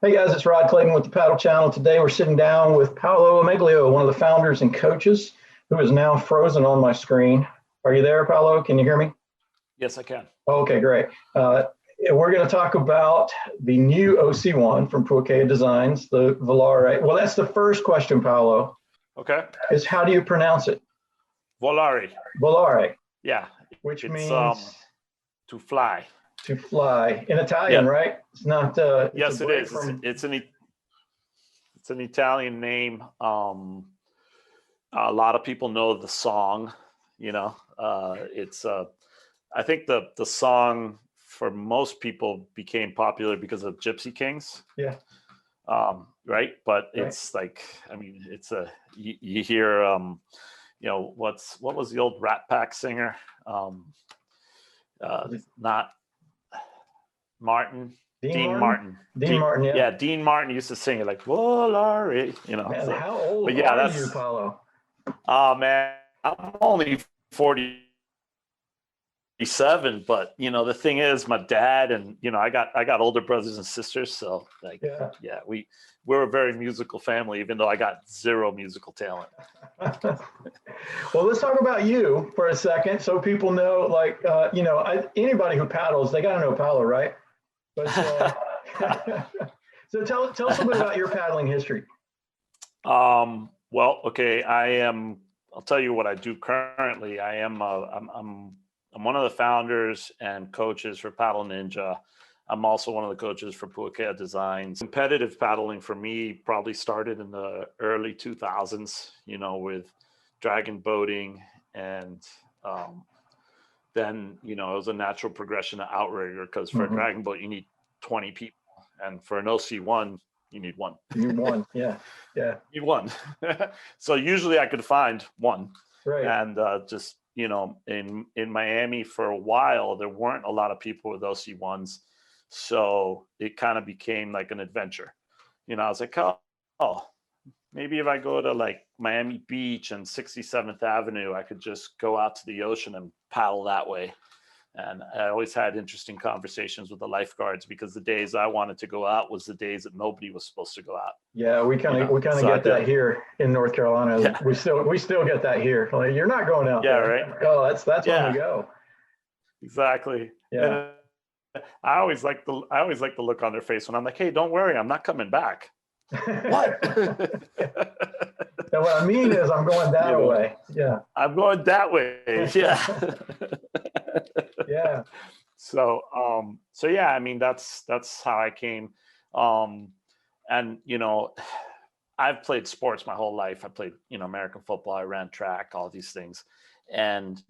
Hey guys, it's Rod Clayton with the Paddle Channel. Today we're sitting down with Paolo Ameglio, one of the founders and coaches, who is now frozen on my screen. Are you there, Paolo? Can you hear me? Yes, I can. Okay, great. We're going to talk about the new OC1 from Puakea Designs, the Velar. Well, that's the first question, Paolo. Okay. Is how do you pronounce it? Volare. Volare. Yeah. Which it's, means to fly. To fly in Italian, Yeah. right? It's not. Yes, it is. It's an Italian name. A lot of people know the song. You know, I think the song for most people became popular because of Gypsy Kings. Yeah. Right. But it's like, I mean, it's you hear, you know, what was the old Rat Pack singer? Not Martin. Dean Martin. Dean Martin, yeah. Yeah, Dean Martin used to sing it like Volare, you know. Man, so, how old but yeah, are you, Paolo? Oh man, I'm only 47, but you know, the thing is my dad and you know, I got older brothers and sisters, so like yeah, we're a very musical family, even though I got zero musical talent. Well, let's talk about you for a second so people know, like, you know, anybody who paddles, they got to know Paolo, right? But so tell us a little bit about your paddling history. Well, okay, I'll tell you what I do currently. I'm one of the founders and coaches for Paddle Ninja. I'm also one of the coaches for Puakea Designs. Competitive paddling for me probably started in the early 2000s, you know, with dragon boating, and then, you know, it was a natural progression to outrigger, because for a dragon boat, you need 20 people. And for an OC1, you need one. You need one, yeah. You need one. So usually I could find one. Right. And just, you know, in Miami for a while, there weren't a lot of people with OC1s. So it kind of became like an adventure. You know, I was like, oh, maybe if I go to like Miami Beach and 67th Avenue, I could just go out to the ocean and paddle that way. And I always had interesting conversations with the lifeguards, because the days I wanted to go out was the days that nobody was supposed to go out. Yeah, we kind of get that here in North Carolina. Yeah. We still get that here. Like, you're not going out there. Right. Oh, that's when we go. Exactly. Yeah. And I always like the look on their face when I'm like, hey, don't worry, I'm not coming back. What? And what I mean is I'm going that way. Yeah. I'm going that way. Yeah. Yeah. So yeah, I mean, that's how I came. And you know, I've played sports my whole life. I played, you know, American football, I ran track, all these things. And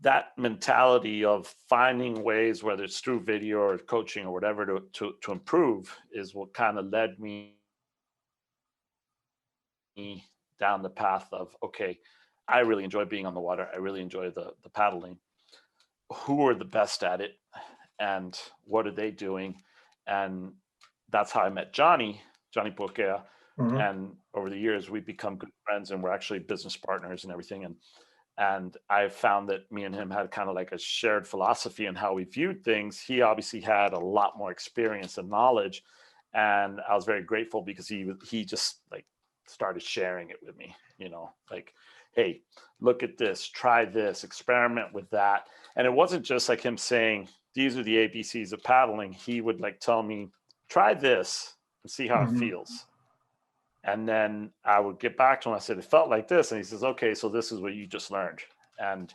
that mentality of finding ways, whether it's through video or coaching or whatever, to improve, is what kind of led me down the path of, okay, I really enjoy being on the water. I really enjoy the paddling. Who are the best at it, and what are they doing? And that's how I met Johnny Puakea. And over the years, we've become good friends, and we're actually business partners and everything. And I found that me and him had kind of like a shared philosophy in how we viewed things. He obviously had a lot more experience and knowledge, and I was very grateful because he just like started sharing it with me, you know, like, hey, look at this, try this, experiment with that. And it wasn't just like him saying, these are the ABCs of paddling. He would like tell me, try this and see how it feels. And then I would get back to him. I said, it felt like this. And he says, okay, so this is what you just learned. And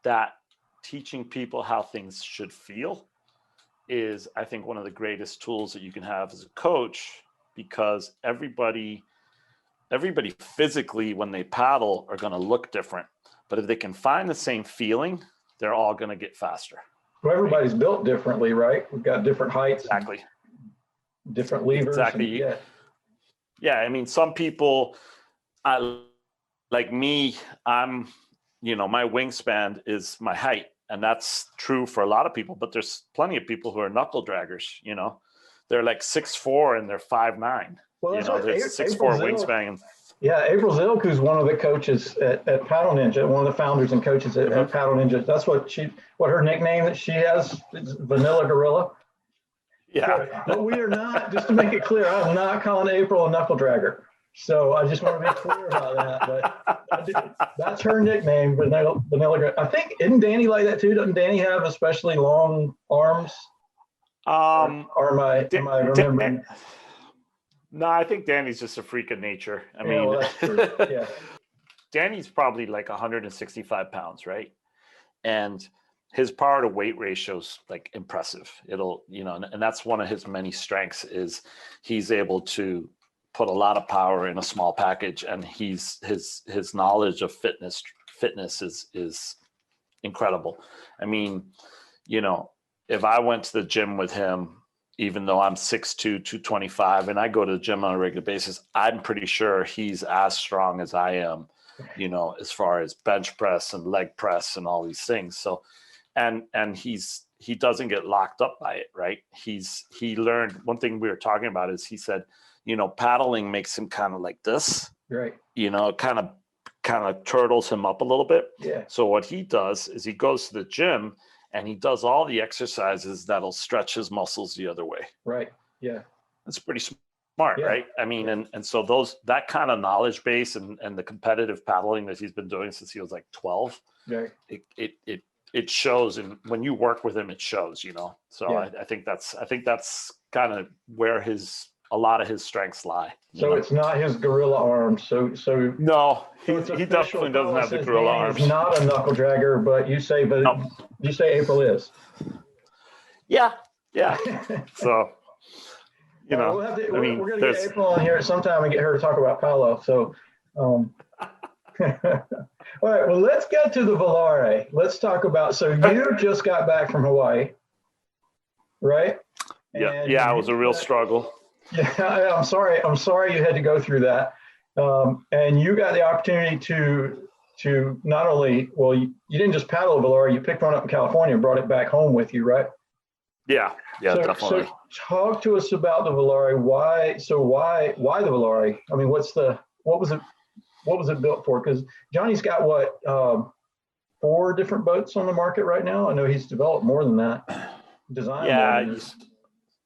that teaching people how things should feel is, I think, one of the greatest tools that you can have as a coach, because everybody physically, when they paddle, are going to look different. But if they can find the same feeling, they're all going to get faster. Well, everybody's built differently, right? We've got different heights. Exactly. Different levers. Exactly. And, yeah, I mean, some people, like me, you know, my wingspan is my height, and that's true for a lot of people, but there's plenty of people who are knuckle draggers, you know. They're like 6'4" and they're 5'9". Well, that's, you know, there's 6'4" wingspan. And yeah, April Zilk, who's one of the coaches at Paddle Ninja, one of the founders and coaches at Paddle Ninja. That's what her nickname that she has is Vanilla Gorilla. Yeah. But we are not, just to make it clear, I'm not calling April a knuckle dragger. So I just want to be clear about that. But that's her nickname, Vanilla. I think, isn't Danny like that too? Doesn't Danny have especially long arms? Or am I remembering? No, I think Danny's just a freak of nature. I mean, well, that's true. Yeah. Danny's probably like 165 pounds, right? And his power to weight ratio is like impressive. It'll, and that's one of his many strengths is he's able to put a lot of power in a small package, and his knowledge of fitness is incredible. I mean, if I went to the gym with him, even though I'm 6'2", 225, and I go to the gym on a regular basis, I'm pretty sure he's as strong as I am, as far as bench press and leg press and all these things. So, and he doesn't get locked up by it, right? He learned one thing we were talking about is he said, paddling makes him kind of like this, right? Kind of turtles him up a little bit. Yeah. So what he does is he goes to the gym and he does all the exercises that'll stretch his muscles the other way. Right. Yeah. That's pretty smart, right? I mean, and so that kind of knowledge base and the competitive paddling that he's been doing since he was like 12, right. It shows, and when you work with him, it shows, So yeah. I think that's kind of where a lot of his strengths lie. So it's not his gorilla arms. So no, he definitely doesn't have the gorilla arms. He's not a knuckle dragger, but you say April is. Yeah. So we're going to get April on here at some time and get her to talk about Paolo. So, all right. Well, let's get to the Volare. Let's talk about. So you just got back from Hawaii, right? Yeah. Yeah. It was a real struggle. Yeah, I'm sorry you had to go through that. And you got the opportunity to not only, well, you didn't just paddle a Velar, you picked one up in California and brought it back home with you, right? Yeah, definitely. So talk to us about the Volare. Why the Volare? I mean, what was it built for? Because Johnny's got 4 different boats on the market right now. I know he's developed more than that.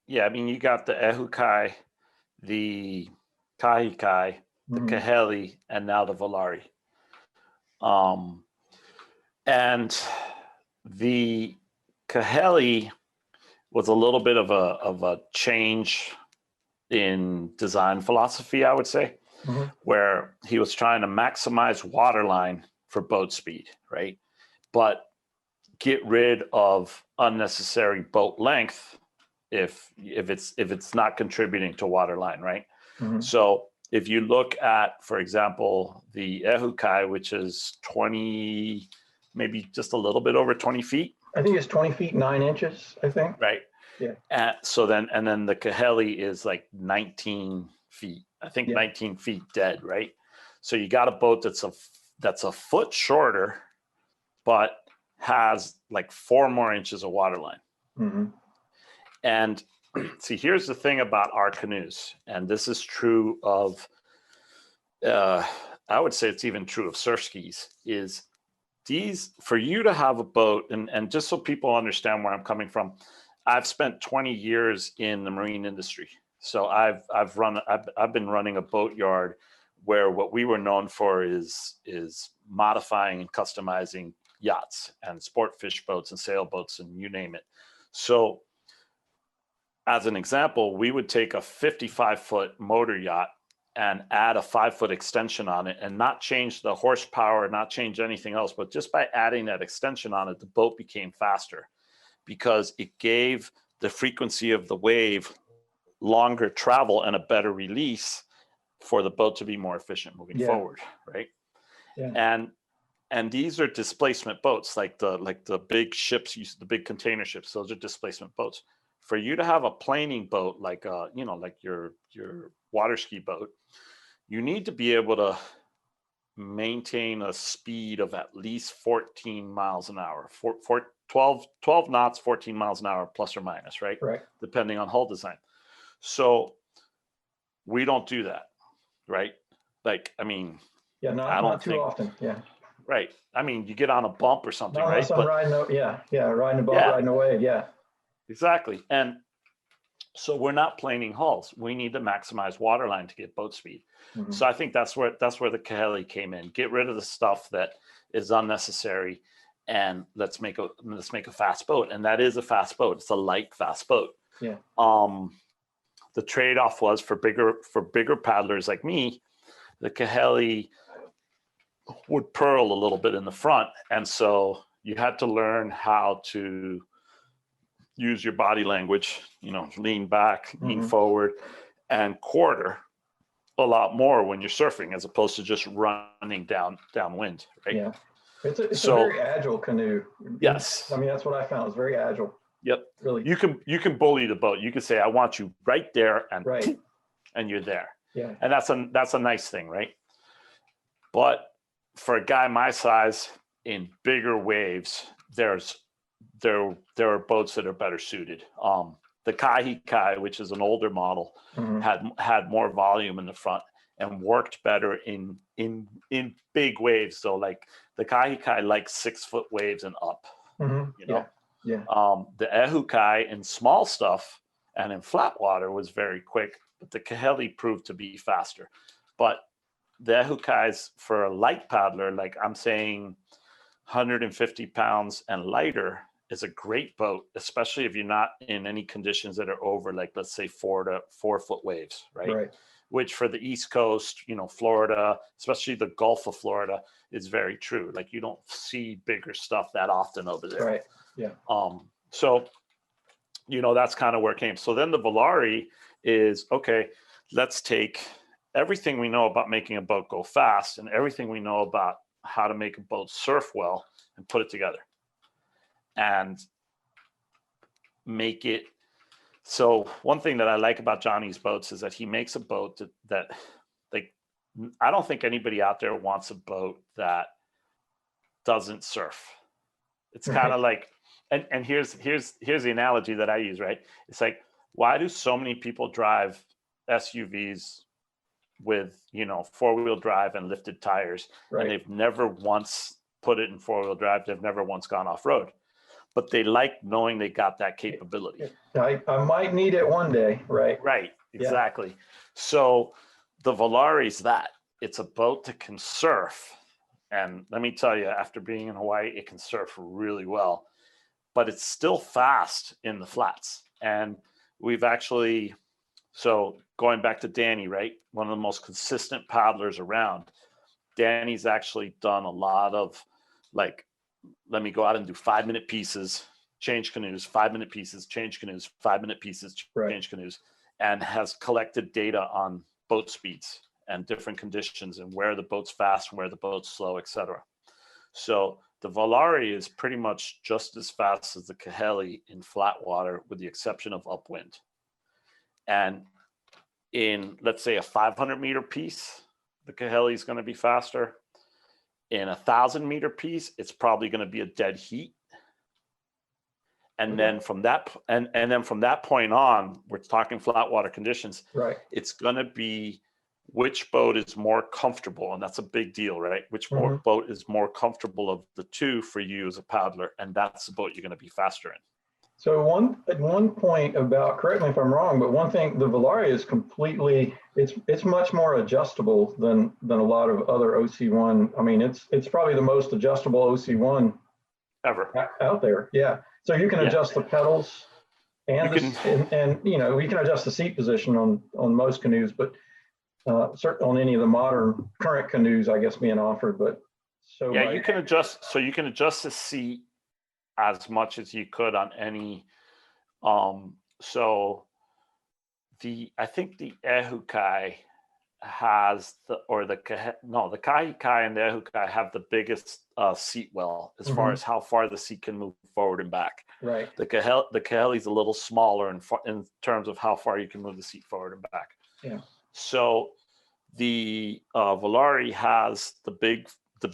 Yeah, I mean, you got the Ehukai, the Kahikai, the Kaheli, and now the Volare. And the Kaheli was a little bit of a change in design philosophy, I would say, where he was trying to maximize waterline for boat speed, right? But get rid of unnecessary boat length if it's not contributing to waterline, right? So if you look at, for example, the Ehukai, which is 20, maybe just a little bit over 20 feet. I think it's 20 feet, 9 inches, I think. Right. Yeah. And then the Kaheli is like 19 feet. I think 19 feet dead, right? So you got a boat that's a foot shorter, but has like 4 more inches of waterline. And see, here's the thing about our canoes, and this is true of, I would say it's even true of surf skis, is these, for you to have a boat, and just so people understand where I'm coming from, I've spent 20 years in the marine industry. So I've been running a boat yard where what we were known for is modifying and customizing yachts and sport fish boats and sailboats and you name it. So as an example, we would take a 55-foot motor yacht and add a 5-foot extension on it and not change the horsepower, not change anything else. But just by adding that extension on it, the boat became faster because it gave the frequency of the wave longer travel and a better release for the boat to be more efficient moving forward, right? Yeah. And these are displacement boats, like the big ships, the big container ships. Those are displacement boats. For you to have a planing boat like your water ski boat, you need to be able to maintain a speed of at least 14 miles an hour, 12 knots, 14 miles an hour, plus or minus, right? Right. Depending on hull design. So we don't do that, right? Like, I mean, not too often. Yeah. Right. I mean, you get on a bump or something, right? Riding a boat, riding a wave. Yeah. Exactly. And So we're not planing hulls. We need to maximize waterline to get boat speed. Mhm. So I think that's where the Kahele came in. Get rid of the stuff that is unnecessary, and let's make a fast boat. And that is a fast boat. It's a light fast boat. Yeah. The trade-off was for bigger paddlers like me, the Kahele would purl a little bit in the front, and so you had to learn how to use your body language, lean back, lean forward, and quarter a lot more when you're surfing, as opposed to just running downwind, right? Yeah, it's a very agile canoe. Yes, I mean, that's what I found. It's very agile. Yep. Really, you can bully the boat. You can say, I want you right there, and right, and you're there. Yeah, and that's a nice thing, right? But for a guy my size, in bigger waves, there are boats that are better suited. The Kai, which is an older model, had more volume in the front and worked better in big waves. So like the Kai likes 6 foot waves and up. Yeah. The Ehukai in small stuff and in flat water was very quick, but the Kahele proved to be faster. But the Ehukais for a light paddler, like I'm saying 150 pounds and lighter, is a great boat, especially if you're not in any conditions that are over, like, let's say 4 foot waves, right? Which for the East Coast, Florida, especially the Gulf of Florida, is very true. Like you don't see bigger stuff that often over there. Right. Yeah. So, that's kind of where it came. So then the Volare is, okay, let's take everything we know about making a boat go fast and everything we know about how to make a boat surf well and put it together and make it. So one thing that I like about Johnny's boats is that he makes a boat that like, I don't think anybody out there wants a boat that doesn't surf. It's kind of like, and here's the analogy that I use, right? It's like, why do so many people drive SUVs with, 4-wheel drive and lifted tires, and they've never once put it in 4-wheel drive? They've never once gone off road, but they like knowing they got that capability. I might need it one day, right? Right, exactly. Yeah. So the Volare is that. It's a boat that can surf. And let me tell you, after being in Hawaii, it can surf really well, but it's still fast in the flats. And we've actually, so going back to Danny, right? One of the most consistent paddlers around. Danny's actually done a lot of like, let me go out and do 5-minute pieces, change canoes, 5-minute pieces, change canoes, 5-minute pieces, change canoes, and has collected data on boat speeds and different conditions and where the boat's fast and where the boat's slow, etc. So the Volare is pretty much just as fast as the Kahele in flat water, with the exception of upwind. And in, let's say, a 500-meter piece, the Kahele is going to be faster. In a 1,000-meter piece, it's probably going to be a dead heat. And then from that, and then from that point on, we're talking flat water conditions. Right. It's going to be which boat is more comfortable, and that's a big deal, right? Which boat is more comfortable of the two for you as a paddler, and that's the boat you're going to be faster in. So at one point about, correct me if I'm wrong, but one thing, the Volare is completely, it's much more adjustable than a lot of other OC1. I mean, it's probably the most adjustable OC1 ever out there. Yeah. So you can adjust the pedals and you can adjust the seat position on most canoes, but certainly on any of the modern current canoes, I guess, being offered. But so yeah, you can adjust. So you can adjust the seat as much as you could on any. So I think the Ehukai has the Kai and the Ehukai have the biggest seat well as far as how far the seat can move forward and back. Right. The Kahele is a little smaller in terms of how far you can move the seat forward and back. Yeah. So the Volare has the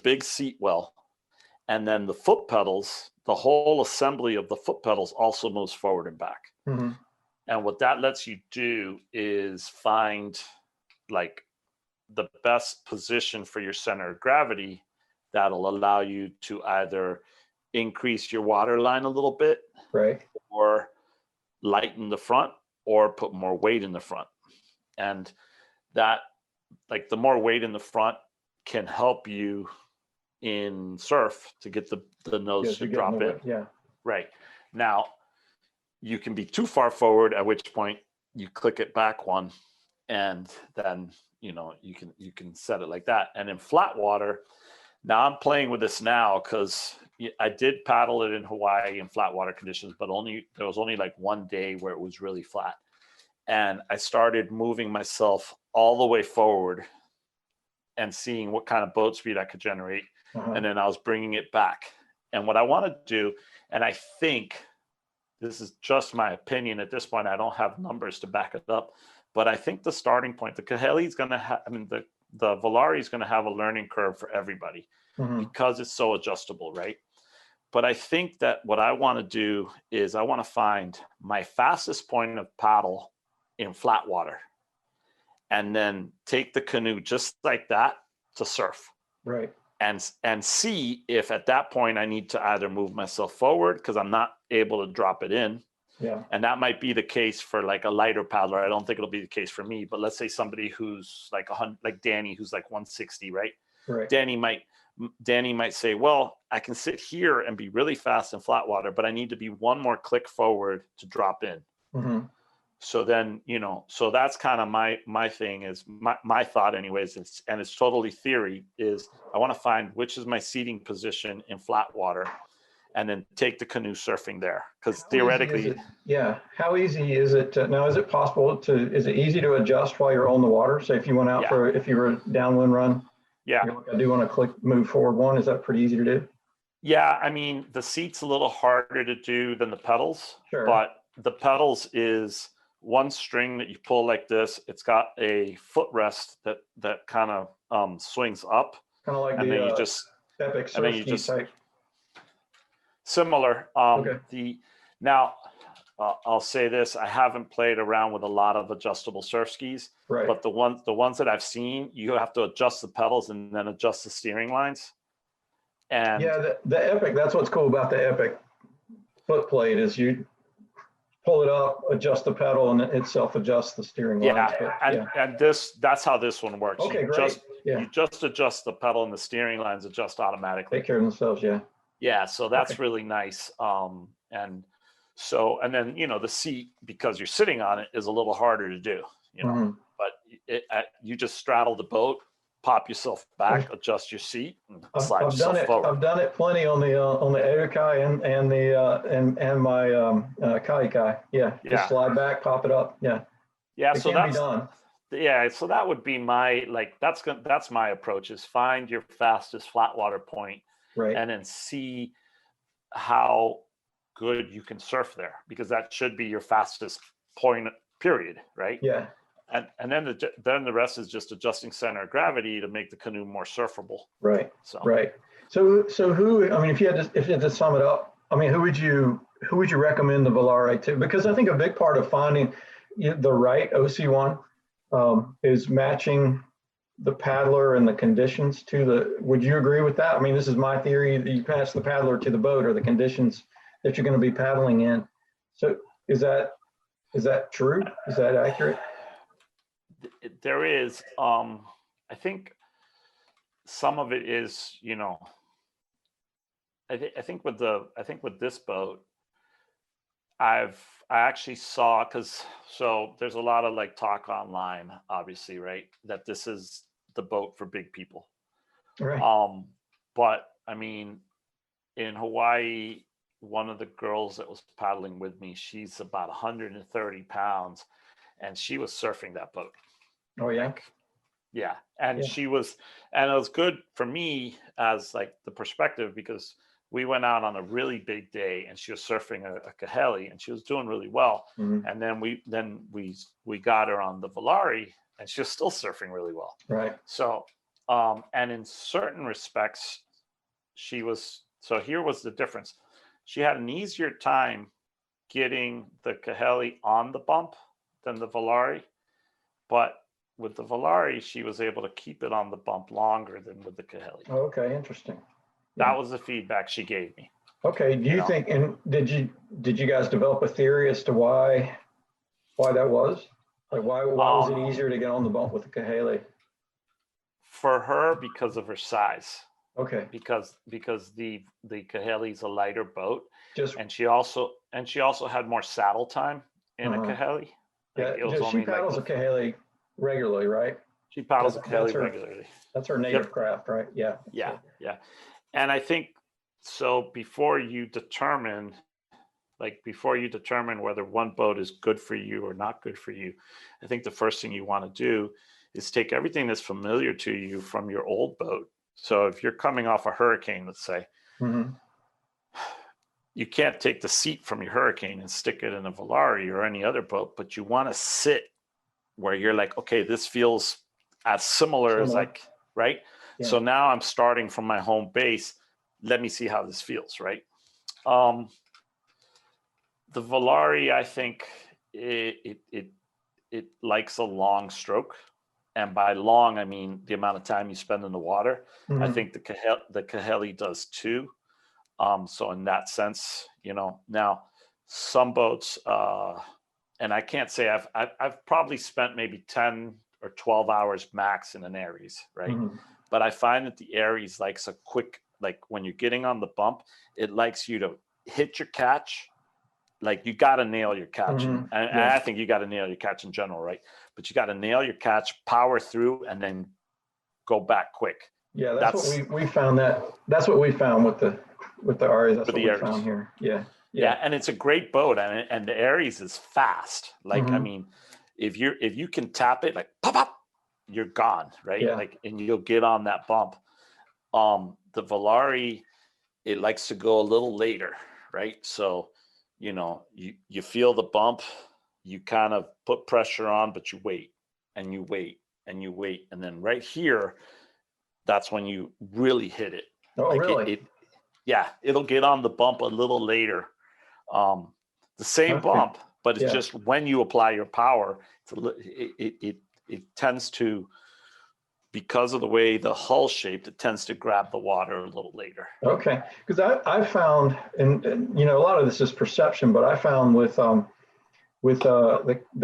big seat well, and then the foot pedals, the whole assembly of the foot pedals also moves forward and back. And what that lets you do is find like the best position for your center of gravity that'll allow you to either increase your water line a little bit, right, or lighten the front, or put more weight in the front. And that, like, the more weight in the front can help you in surf to get the nose to drop in. Yeah. Right. Now, you can be too far forward, at which point you click it back one, and then, you know, you can set it like that. And in flat water, now I'm playing with this now because I did paddle it in Hawaii in flat water conditions, but there was only like one day where it was really flat. And I started moving myself all the way forward and seeing what kind of boat speed I could generate. And then I was bringing it back. And what I want to do, and I think this is just my opinion at this point, I don't have numbers to back it up, but I think the starting point, the Kahele is going to have, I mean, the Volare is going to have a learning curve for everybody because it's so adjustable, right? But I think that what I want to do is I want to find my fastest point of paddle in flat water and then take the canoe just like that to surf. Right. And see if at that point I need to either move myself forward because I'm not able to drop it in. Yeah. And that might be the case for like a lighter paddler. I don't think it'll be the case for me, but let's say somebody who's like like Danny, who's like 160, right? Right. Danny might say, well, I can sit here and be really fast in flat water, but I need to be one more click forward to drop in. So then, you know, so that's kind of my thing is my thought anyways, and it's totally theory, is I want to find which is my seating position in flat water and then take the canoe surfing there. Because theoretically, how easy is it now? Is it easy to adjust while you're on the water? Say if you went out if you were a downwind run, you're like, I do want to move forward one. Is that pretty easy to do? Yeah, I mean, the seat's a little harder to do than the pedals, but the pedals is one string that you pull like this. It's got a footrest that kind of swings up, kind of like and the then you just epic surf ski type. Similar. Now I'll say this: I haven't played around with a lot of adjustable surf skis, but the ones that I've seen, you have to adjust the pedals and then adjust the steering lines. And the epic. That's what's cool about the epic foot plate is you pull it up, adjust the pedal, and it self-adjusts the steering lines. And that's how this one works. Okay, great. You just adjust the pedal and the steering lines adjust automatically. Take care of themselves, Yeah, so that's really nice. And then, you know, the seat, because you're sitting on it, is a little harder to do, you know, but you just straddle the boat, pop yourself back, adjust your seat, and slide yourself forward. I've done it plenty on the Erukai and my Kaikai. Just slide back, pop it up. So that's done. So that would be my, like, that's my approach, is find your fastest flat water point, and then see how good you can surf there, because that should be your fastest point, period, right? And then the rest is just adjusting center of gravity to make the canoe more surfable. So who, I mean, if you had to sum it up, I mean, who would you recommend the Volare to? Because I think a big part of finding the right OC1 is matching the paddler and the conditions to the. Would you agree with that? I mean, this is my theory that you pass the paddler to the boat or the conditions that you're going to be paddling in. So is that true? Is that accurate? There is, I think some of it is, you know, I think with this boat, I actually saw, so there's a lot of like talk online, obviously, right, that this is the boat for big people. But I mean, in Hawaii, one of the girls that was paddling with me, she's about 130 pounds, and she was surfing that boat. And she was, and it was good for me as like the perspective, because we went out on a really big day and she was surfing a Kahele and she was doing really well. And then we got her on the Volare and she was still surfing really well. So, and in certain respects, so here was the difference. She had an easier time getting the Kahele on the bump than the Volare, but with the Volare, she was able to keep it on the bump longer than with the Kahele. Okay, interesting. That was the feedback she gave me. Okay, do you think, and did you guys develop a theory as to why why that was? Like why was it Um, easier to get on the bump with the Kahele? for her, because of her size, Okay, because the Kahele's a lighter boat, just and she also had more saddle time in a Kahele. Like yeah, it was just she only like paddles a Kahele regularly, right? she paddles That's a that's Kahele her regularly. that's her native Yep. craft, right? Yeah. Yeah, So, yeah. And I think so before you determine whether one boat is good for you or not good for you, I think the first thing you want to do is take everything that's familiar to you from your old boat. So if you're coming off a Hurricane, let's say, mhm. you can't take the seat from your Hurricane and stick it in a Volare or any other boat, but you want to sit where you're like, okay, this feels as similar as Similar. right? Yeah. So now I'm starting from my home base. Let me see how this feels, right? The Volare, I think it likes a long stroke. And by long, I mean the amount of time you spend in the water. I Mhm. think the Kahele does too. So in that sense, now some boats, and I can't say I've probably spent maybe 10 or 12 hours max in an Aries, right? Mhm. But I find that the Aries likes a quick, like when you're getting on the bump, it likes you to hit your catch. Like you got to nail your catch. And Yeah. I think you got to nail your catch in general, right? But you got to nail your catch, power through, and then go back quick. Yeah, that's what That's we found that's what we found with the Aries. That's for what the we Aries. found here. Yeah. Yeah, Yeah. and it's a great boat, and the Aries is fast. Like I Mhm. mean, if you can tap it like pop up, you're gone, right? Yeah. Like and you'll get on that bump. The Volare, it likes to go a little later, right? So, you feel the bump, you kind of put pressure on, but you wait and you wait and you wait, and then right here, that's when you really hit it. Oh, Like really? yeah, it'll get on the bump a little later. The same Okay. bump, but it's Yeah. just when you apply your power, it tends to, because of the way the hull shaped, it tends to grab the water a little later. Okay. Because I found, and a lot of this is perception, but I found with the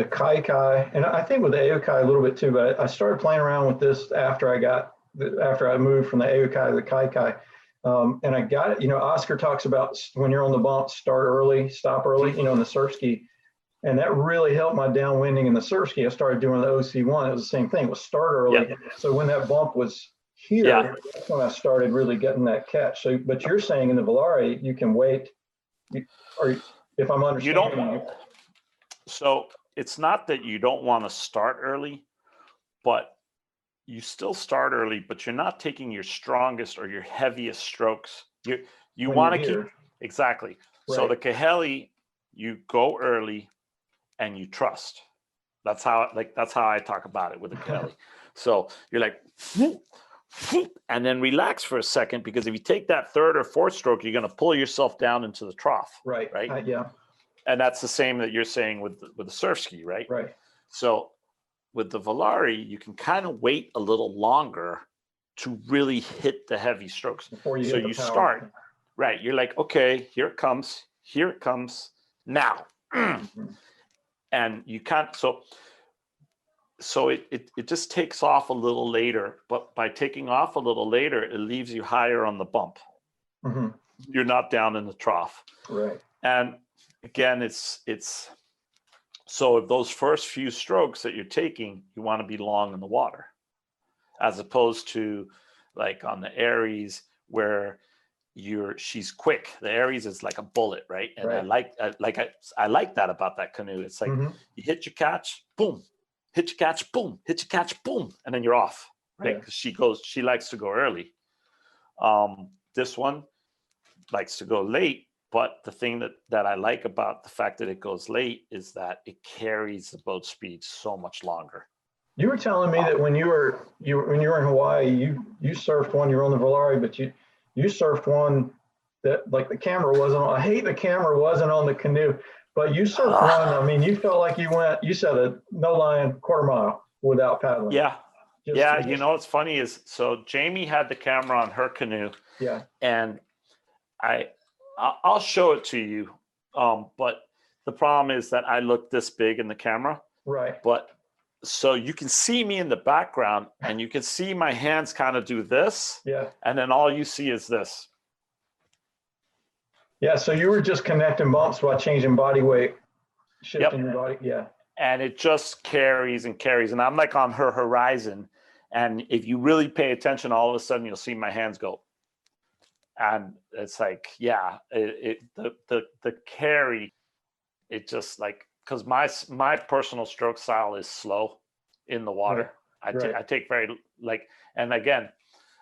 Kai, and I think with the Aokai a little bit too. But I started playing around with this after I moved from the Aokai to the Kai, and I got it. Oscar talks about when you're on the bump, start early, stop early. In the surf ski, and that really helped my downwinding in the surf ski. I started doing the OC1. It was the same thing. It was start early. Yep. So when that bump was here, Yeah. that's when I started really getting that catch. So, but you're saying in the Volare, you can wait, or if I'm You understanding don't. you. So it's not that you don't want to start early, but you still start early, but you're not taking your strongest or your heaviest strokes. You When want you're to keep here. exactly. So Right. the Kahele, you go early and you trust. That's how I talk about it with the Kahele. So you're like, whoop, whoop, and then relax for a second, because if you take that third or fourth stroke, you're going to pull yourself down into the trough. Right. Right. Yeah. And that's the same that you're saying with the surf ski, right? Right. So with the Volare, you can kind of wait a little longer to really hit the heavy strokes. Before you So hit the you power. start, right? You're like, okay, here it comes now. Mm-hmm. And you can't, so it just takes off a little later, but by taking off a little later, it leaves you higher on the bump. Mm-hmm. You're not down in the trough. Right. And again, it's so if those first few strokes that you're taking, you want to be long in the water, as opposed to like on the Aries where she's quick. The Aries is like a bullet, right? And Right. I like that about that canoe. It's like Mm-hmm. you hit your catch, boom, hit your catch, boom, hit your catch, boom, and then you're off, right? Yeah. Because she likes to go early. This one likes to go late. But the thing that I like about the fact that it goes late is that it carries the boat speed so much longer. You were telling me that when you were in Hawaii, you surfed one. You were on the Volare, but you surfed one that like the camera wasn't on. I hate the camera wasn't on the canoe, but you surfed one. I mean, you felt like you said a no line quarter mile without paddling. Yeah. Just, What's funny is, so Jamie had the camera on her canoe. Yeah. And I'll show it to you. But the problem is that I look this big in the camera, Right. but so you can see me in the background and you can see my hands kind of do this. Yeah. And then all you see is this. Yeah. So you were just connecting bumps while changing body weight, shifting Yep. your body. Yeah. And it just carries and carries. And I'm like on her horizon. And if you really pay attention, all of a sudden you'll see my hands go. And it's like, yeah, the carry, it just like, because my personal stroke style is slow in the water. Right. I take very like, and again,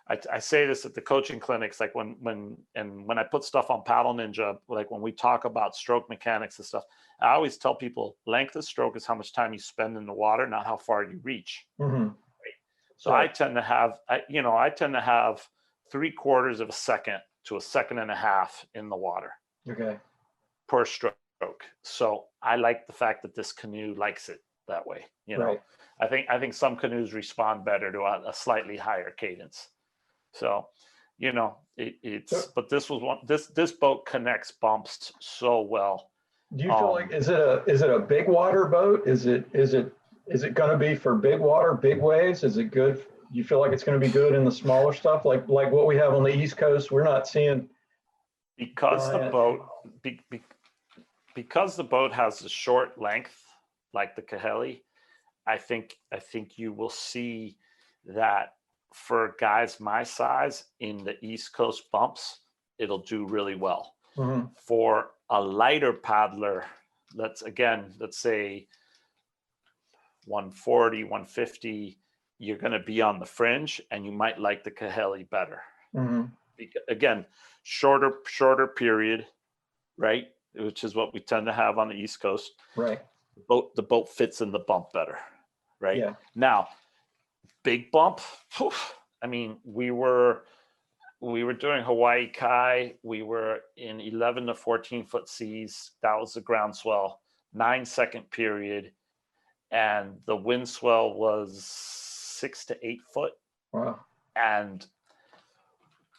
I say this at the coaching clinics, like when I put stuff on Paddle Ninja, like when we talk about stroke mechanics and stuff, I always tell people length of stroke is how much time you spend in the water, not how far you reach. Mm-hmm. Right? So I tend to have, I tend to have 3/4 of a second to a second and a half in the water. Okay. Per stroke. So I like the fact that this canoe likes it that way. You know, Right. I think some canoes respond better to a slightly higher cadence. So, you know, but this was one. This boat connects bumps so well. Do you feel like is it a big water boat? Is it going to be for big water, big waves? Is it good? You feel like it's going to be good in the smaller stuff, like what we have on the East Coast? We're not seeing because the boat because the boat has a short length like the Kahele. I think you will see that for guys my size in the East Coast bumps, it'll do really well. Mm-hmm. For a lighter paddler, let's say 140, 150, you're going to be on the fringe and you might like the Kahele better. Mm-hmm. Again, shorter period, right? Which is what we tend to have on the East Coast. Right. The boat fits in the bump better, right? Yeah. Now, big bump. I mean, we were doing Hawaii Kai. We were in 11 to 14 foot seas. That was the ground swell, 9-second period. And the wind swell was 6 to 8 foot. Wow. And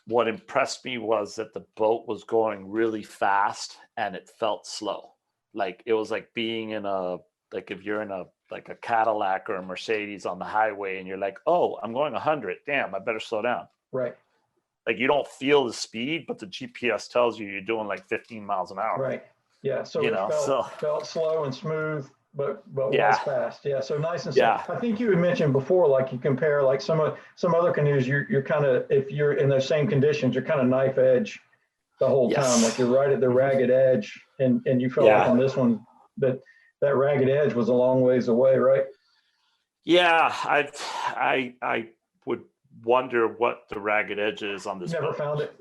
what impressed me was that the boat was going really fast and it felt slow. Like it was like being in if you're in a Cadillac or a Mercedes on the highway and you're like, oh, I'm going 100. Damn, I better slow down. Right. Like you don't feel the speed, but the GPS tells you you're doing like 15 miles an hour. Right. Yeah. So it felt slow and smooth, but was fast. Yeah. So nice and slow. Yeah. I think you had mentioned before, like you compare like some other canoes, you're kind of, if you're in those same conditions, you're kind of knife edge the whole time. Like you're right at the ragged edge, and you felt like on this one that ragged edge was a long ways away, right? Yeah. I would wonder what the ragged edge is on this. Never found it.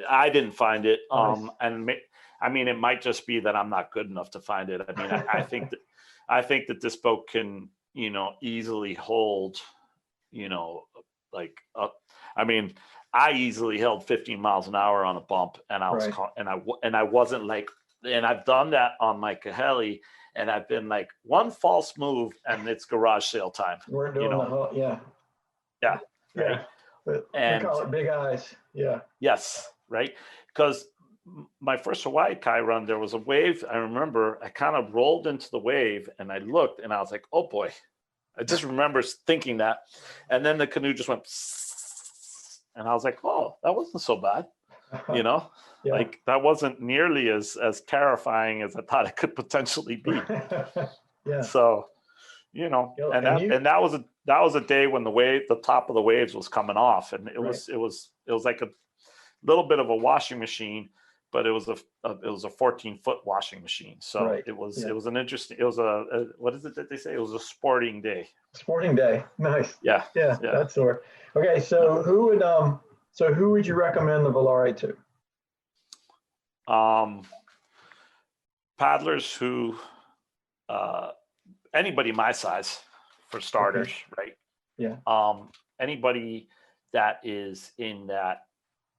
I didn't find it. Nice. And I mean, it might just be that I'm not good enough to find it. I mean, I think that this boat can, easily hold, I mean, I easily held 15 miles an hour on a bump, and I was and I wasn't like, and I've done that on my Kahele, and I've been like one false move and it's garage sale time. We're doing the whole, yeah. Yeah. Right. But and we call it big eyes. Yeah. Yes. Right. Because my first Hawaii Kai run, there was a wave. I remember I kind of rolled into the wave and I looked and I was like, oh boy. I just remember thinking that. And then the canoe just went and I was like, oh, that wasn't so bad. Yeah. Like that wasn't nearly as terrifying as I thought it could potentially be. Yeah. So, and that was a day when the top of the waves was coming off, and it was like a little bit of a washing machine, but it was a 14-foot washing machine. So it was an interesting. It was a what is it that they say? It was a sporting day. Sporting day. Nice. Yeah. That's sort. Okay, so who would you recommend the Volare to? Paddlers who, anybody my size, for starters, right? Yeah. Anybody that is in that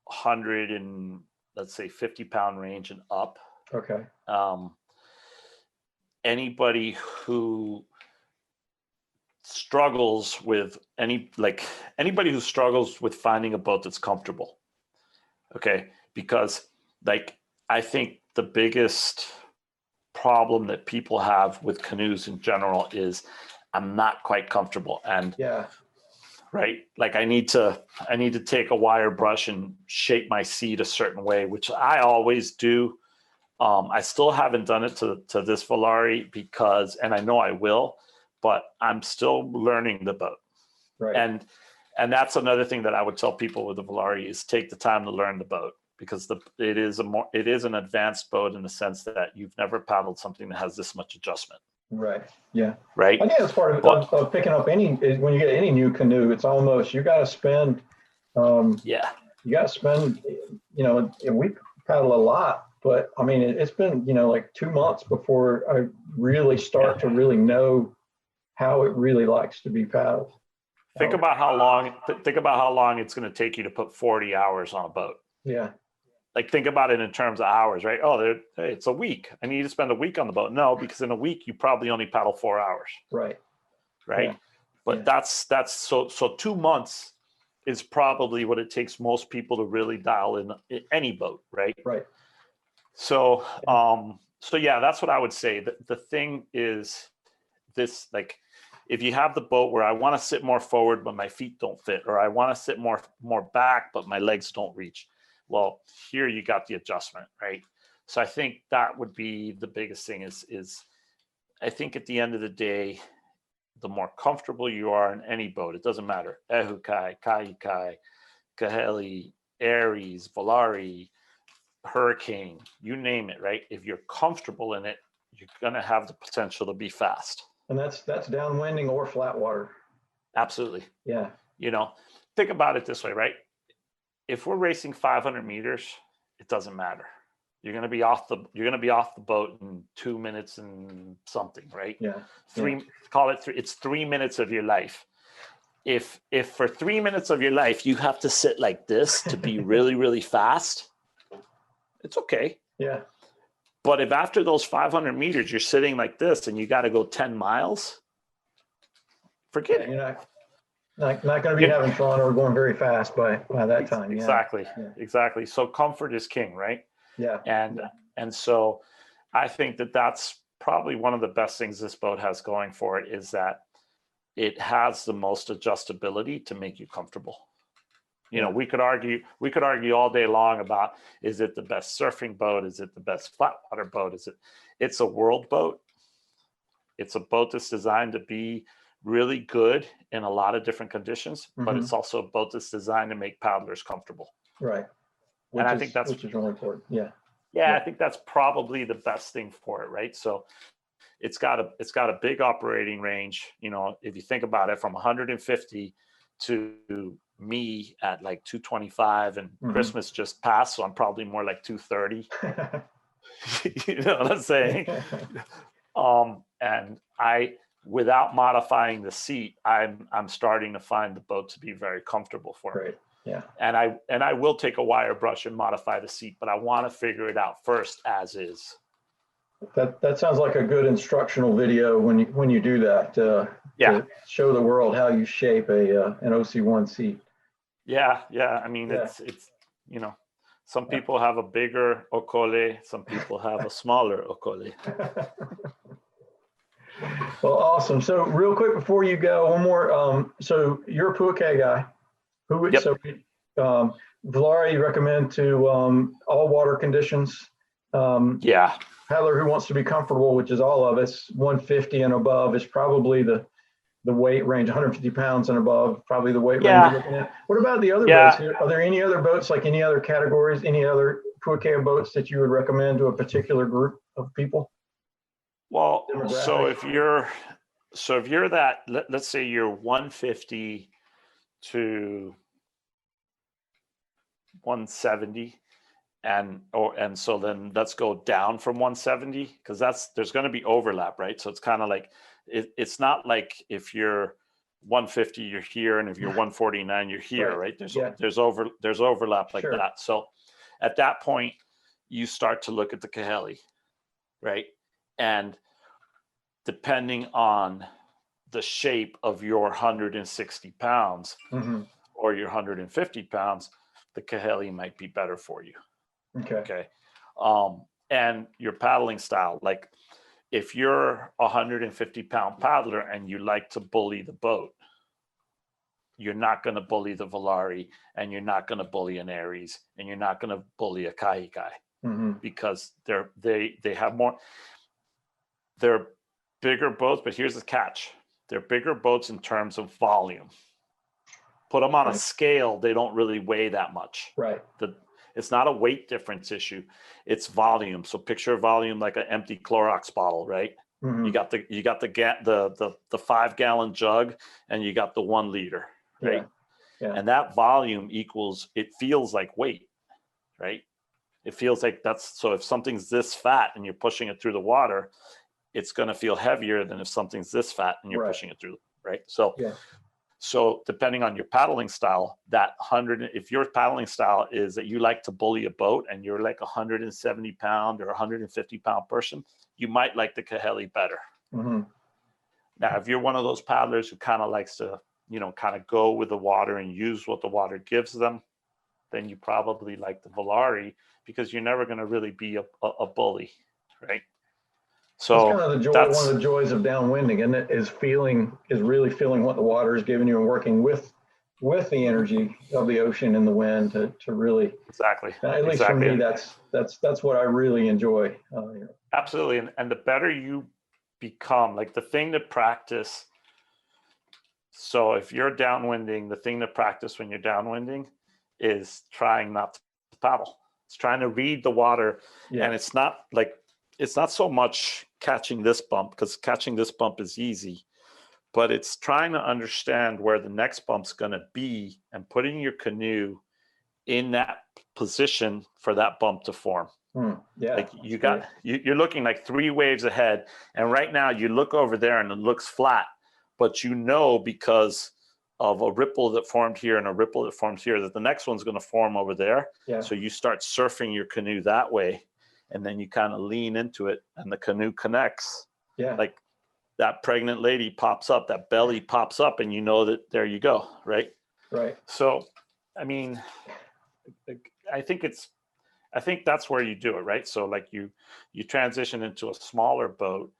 100 and let's say 50-pound range and up. Okay. Anybody who struggles with anybody who struggles with finding a boat that's comfortable. Okay, because I think the biggest problem that people have with canoes in general is I'm not quite comfortable. And yeah, right, like I need to take a wire brush and shape my seat a certain way, which I always do. I still haven't done it to this Volare because, and I know I will, but I'm still learning the boat. right. And that's another thing that I would tell people with the Volare is take the time to learn the boat, because it is an advanced boat in the sense that you've never paddled something that has this much adjustment. Right. Yeah. Right. I think that's part of picking up when you get any new canoe, it's almost, you got to spend, yeah. you got to spend, we paddle a lot, but I mean, it's been, like 2 months before I really start to really know how it really likes to be paddled. Think about how long it's going to take you to put 40 hours on a boat. Yeah. Like, think about it in terms of hours, right? Oh, hey, it's a week. I need to spend a week on the boat. No, because in a week you probably only paddle 4 hours. Right. Right. Yeah. But that's so 2 months is probably what it takes most people to really dial in any boat. Right. Right. So, yeah, that's what I would say. The thing is this, like, if you have the boat where I want to sit more forward, but my feet don't fit, or I want to sit more back, but my legs don't reach. Well, here you got the adjustment, right? So I think that would be the biggest thing is I think at the end of the day, the more comfortable you are in any boat, it doesn't matter. Ehukai, Kaikai, Kaheli, Aries, Volare, Hurricane, you name it, right? If you're comfortable in it, you're going to have the potential to be fast. And that's downwinding or flat water. Absolutely. Yeah. Think about it this way, right? If we're racing 500 meters, it doesn't matter. You're going to be off the boat in 2 minutes and something, right? Yeah. Call it 3. It's 3 minutes of your life. If for 3 minutes of your life you have to sit like this to be really, really fast, it's okay. Yeah. But if after those 500 meters you're sitting like this and you got to go 10 miles, forget it. You're not going to be having fun or going very fast by that time. Exactly. Yeah. Exactly. So comfort is king, right? Yeah. And so I think that's probably one of the best things this boat has going for it, is that it has the most adjustability to make you comfortable. We could argue all day long about, is it the best surfing boat? Is it the best flat water boat? It's a world boat. It's a boat that's designed to be really good in a lot of different conditions, but it's also a boat that's designed to make paddlers comfortable. Right. And I think which is really important. Yeah. Yeah, I think that's probably the best thing for it, right? So it's got a big operating range. If you think about it, from 150 to me at like 225, and Christmas just passed, so I'm probably more like 230. You know what I'm saying? And without modifying the seat, I'm starting to find the boat to be very comfortable for me. Yeah. And I will take a wire brush and modify the seat, but I want to figure it out first as is. That sounds like a good instructional video when you do that. To show the world how you shape an OC1 seat. Yeah. I mean, it's some people have a bigger okole, some people have a smaller okole. Well, awesome. So real quick before you go, one more. So you're a Puakea guy. Volare you recommend to all water conditions. Paddler who wants to be comfortable, which is all of us, 150 and above is probably the weight range. 150 pounds and above, probably the weight range you're looking at. What about the other boats? Are there any other boats, like any other categories, any other Puakea boats that you would recommend to a particular group of people? Well, so if you're that, let's say you're 150 to 170, and so then let's go down from 170, because there's going to be overlap, right? So it's kind of like it's not like if you're 150 you're here, and if you're 149 you're here, right? There's overlap like that. So at that point you start to look at the kaheli, right? And depending on the shape of your 160 pounds or your 150 pounds, the kaheli might be better for you. Okay. and your paddling style. Like if you're a 150-pound paddler and you like to bully the boat, you're not going to bully the Volare, and you're not going to bully an Aries, and you're not going to bully a Kahikai, because they have more. They're bigger boats, but here's the catch: they're bigger boats in terms of volume. Put them on a scale, they don't really weigh that much. Right. It's not a weight difference issue; it's volume. So picture volume like an empty Clorox bottle, right? You got the 5-gallon jug, and you got the 1 liter. Right. Yeah. And that volume equals, it feels like weight, right? It feels like so if something's this fat and you're pushing it through the water, it's going to feel heavier than if something's this fat and you're pushing it through, right? So, so depending on your paddling style, if your paddling style is that you like to bully a boat and you're like a 170-pound or 150-pound person, you might like the Kahele better. Now, if you're one of those paddlers who kind of likes to, kind of go with the water and use what the water gives them, then you probably like the Volare, because you're never going to really be a bully, right? So that's kind of the joy. One of the joys of downwinding, and it is really feeling what the water is giving you and working with the energy of the ocean and the wind to really At least for me, that's what I really enjoy. Absolutely, and the better you become, like the thing to practice. So if you're downwinding, the thing to practice when you're downwinding is trying not to paddle. It's trying to read the water. And it's not so much catching this bump, because catching this bump is easy, but it's trying to understand where the next bump's going to be and putting your canoe in that position for that bump to form. Like you're looking like 3 waves ahead, and right now you look over there and it looks flat, but because of a ripple that formed here and a ripple that forms here, that the next one's going to form over there. So you start surfing your canoe that way, and then you kind of lean into it and the canoe connects. Like that pregnant lady pops up, that belly pops up, and you know that there you go, right? So, I mean, I think that's where you do it, right? So like you transition into a smaller boat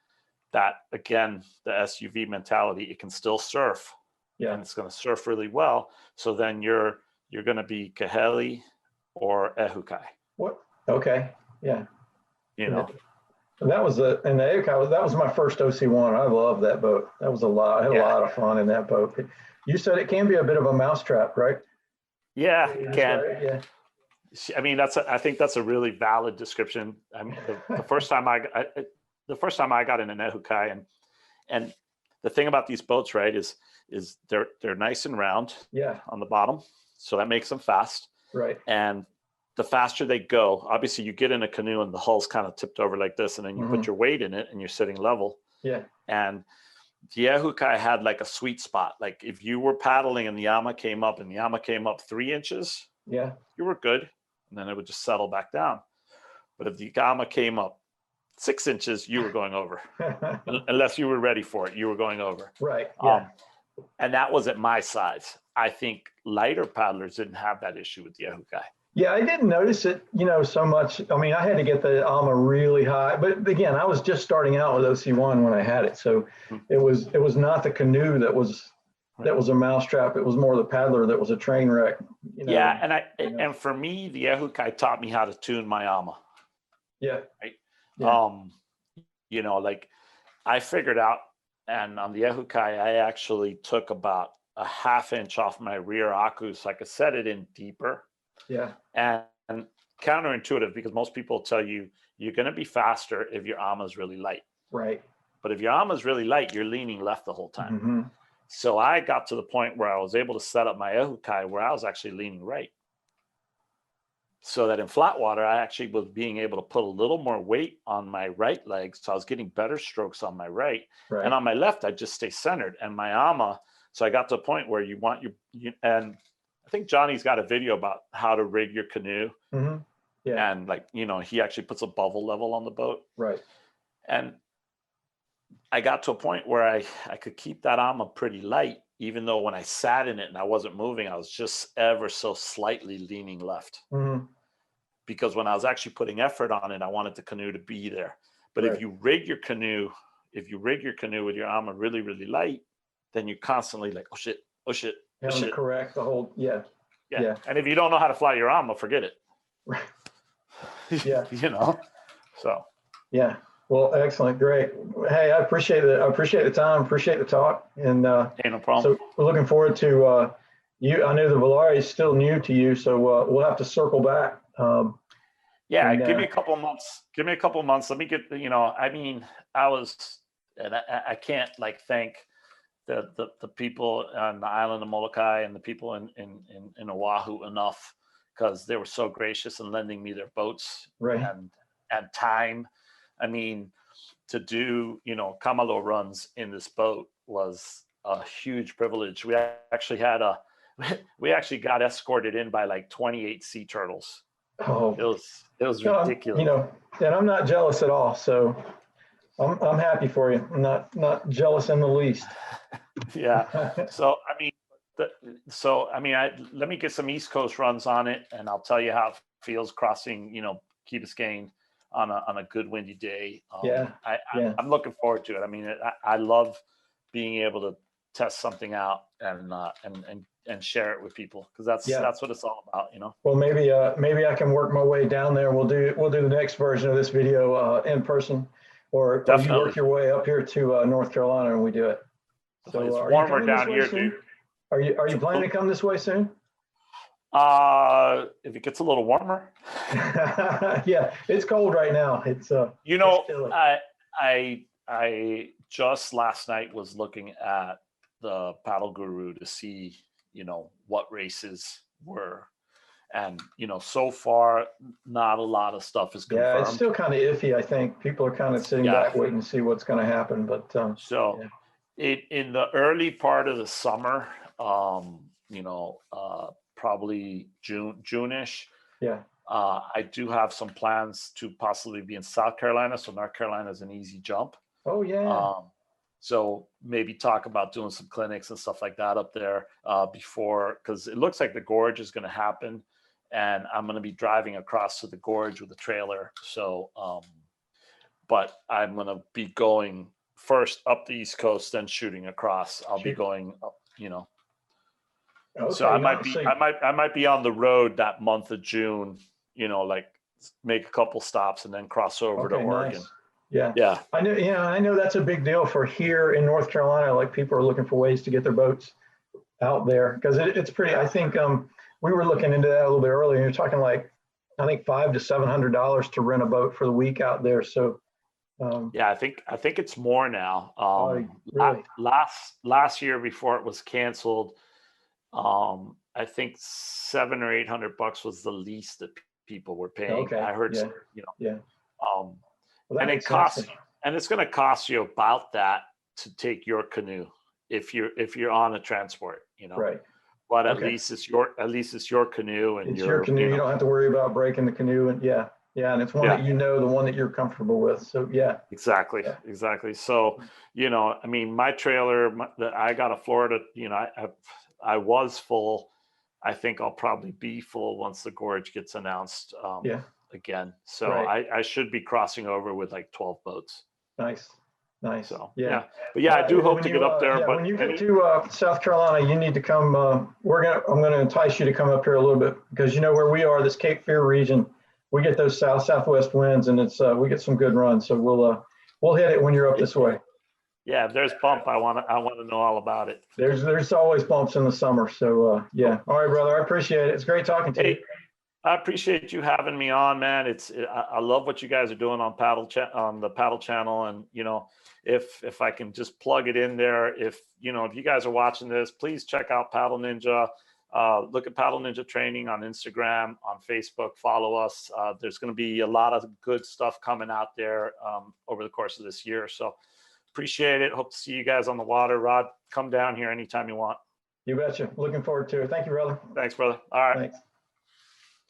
that, again, the SUV mentality, it can still surf, and it's going to surf really well. So then you're going to be Kahele or Ehukai. What? Okay. Yeah. That was that was my first OC1. I love that boat. That was a lot. I had a lot of fun in that boat. You said it can be a bit of a mousetrap, right? Yeah, it can. Right? I mean, I think that's a really valid description. I mean, the first time I got in an Ehukai, and the thing about these boats, right, is they're nice and round on the bottom, so that makes them fast. Right. And the faster they go, obviously you get in a canoe and the hull's kind of tipped over like this, and then you put your weight in it and you're sitting level. And the Ehukai had like a sweet spot. Like if you were paddling and the Yama came up 3 inches, you were good, and then it would just settle back down. But if the Yama came up 6 inches, you were going over. Unless you were ready for it, you were going over. Right. And that was at my size. I think lighter paddlers didn't have that issue with the Ehukai. Yeah, I didn't notice it, so much. I mean, I had to get the AMA really high, but again, I was just starting out with OC1 when I had it, so it was not the canoe that was a mousetrap. It was more the paddler that was a train wreck. Yeah, and for me, the Ehukai taught me how to tune my AMA. Right. Like I figured out, and on the Ehukai, I actually took about a 1/2 inch off my rear aku so I could set it in deeper. And counterintuitive, because most people tell you you're going to be faster if your AMA is really light. Right. But if your AMA is really light, you're leaning left the whole time. So I got to the point where I was able to set up my Ehukai where I was actually leaning right. So that in flat water, I actually was being able to put a little more weight on my right leg. So I was getting better strokes on my right. And on my left, I just stay centered. And my AMA, so I got to a point where you want and I think Johnny's got a video about how to rig your canoe. And he actually puts a bubble level on the boat. Right. And I got to a point where I could keep that AMA pretty light, even though when I sat in it and I wasn't moving, I was just ever so slightly leaning left. because when I was actually putting effort on it, I wanted the canoe to be there. But if you rig your canoe with your armor really, really light, then you're constantly like, oh shit, oh shit, oh Having shit. to correct the whole, yeah. And if you don't know how to fly your armor, forget it. Yeah. You know, so. Yeah. Well, excellent. Great. Hey, I appreciate it. I appreciate the time, appreciate the talk. And Hey, no problem. so we're looking forward to you. I know the Velar is still new to you, so we'll have to circle back. Yeah, give me a couple of months. Give me a couple of months. Let me get, you know, I mean, and I can't like thank the people on the island of Molokai and the people in Oahu enough, because they were so gracious in lending me their boats and time. I mean, to do, you know, Kamalo runs in this boat was a huge privilege. We actually got escorted in by like 28 sea turtles. Oh, it was ridiculous. You know, and I'm not jealous at all. So I'm happy for you. I'm not jealous in the least. Yeah. So I mean, let me get some East Coast runs on it, and I'll tell you how it feels crossing, you know, Key Biscayne on a good windy day. I'm looking forward to it. I mean, I love being able to test something out and share it with people, because that's what it's all about, you know. Well, maybe I can work my way down there. We'll do the next version of this video in person, or you work your way up here to North Carolina and we do it. So it's warmer down here, dude. Are you planning to come this way soon? If it gets a little warmer. Yeah, it's cold right now. It's you know, I just last night was looking at the Paddle Guru to see, you know, what races were, and you know, so far not a lot of stuff is confirmed. Yeah, it's still kind of iffy. I think people are kind of sitting back waiting to see what's going to happen. But in the early part of the summer, you know, probably June-ish. Yeah. I do have some plans to possibly be in South Carolina, so North Carolina is an easy jump. Oh yeah. So maybe talk about doing some clinics and stuff like that up there before, because it looks like the gorge is going to happen, and I'm going to be driving across to the gorge with a trailer. So, but I'm going to be going first up the East Coast, then shooting across. I'll be going up, you know. Okay, so I might be on the road that month of June, you know, like make a couple stops and then cross over to Oregon. Nice. Yeah. I know that's a big deal for here in North Carolina. Like, people are looking for ways to get their boats out there, because it's pretty. I think we were looking into that a little bit earlier. You're talking like, I think $500 to $700 to rent a boat for the week out there. So yeah, I think it's more now. Really? Last year before it was canceled, I think $700 or $800 was the least that people were paying. Okay. I heard, you know. Yeah. Well, and it costs, and it's going to cost you about that to take your canoe if you're on a transport, you know. Right. But at least it's your canoe, and it's your canoe. You don't have to worry about breaking the canoe, and and it's one that the one that you're comfortable with. So exactly. So you know, I mean, my trailer, I got a Florida. You know, I was full. I think I'll probably be full once the gorge gets announced. Again. So I should be crossing over with like 12 boats. Nice. So but I do hope to get up there. But when you get to South Carolina, you need to come. I'm going to entice you to come up here a little bit, because you know where we are, this Cape Fear region. We get those southwest winds, and it's we get some good runs. So we'll hit it when you're up this way. Yeah, if there's bump, I want to know all about it. There's always bumps in the summer. So all right, brother. I appreciate it. It's great talking to you. I appreciate you having me on, man. I love what you guys are doing on the Paddle channel, and you know, if I can just plug it in there, if you guys are watching this, please check out Paddle Ninja. Look at Paddle Ninja Training on Instagram, on Facebook. Follow us. There's going to be a lot of good stuff coming out there over the course of this year. So appreciate it. Hope to see you guys on the water. Rod, come down here anytime you want. You betcha. Looking forward to it. Thank you, brother. Thanks, brother. All right. Thanks.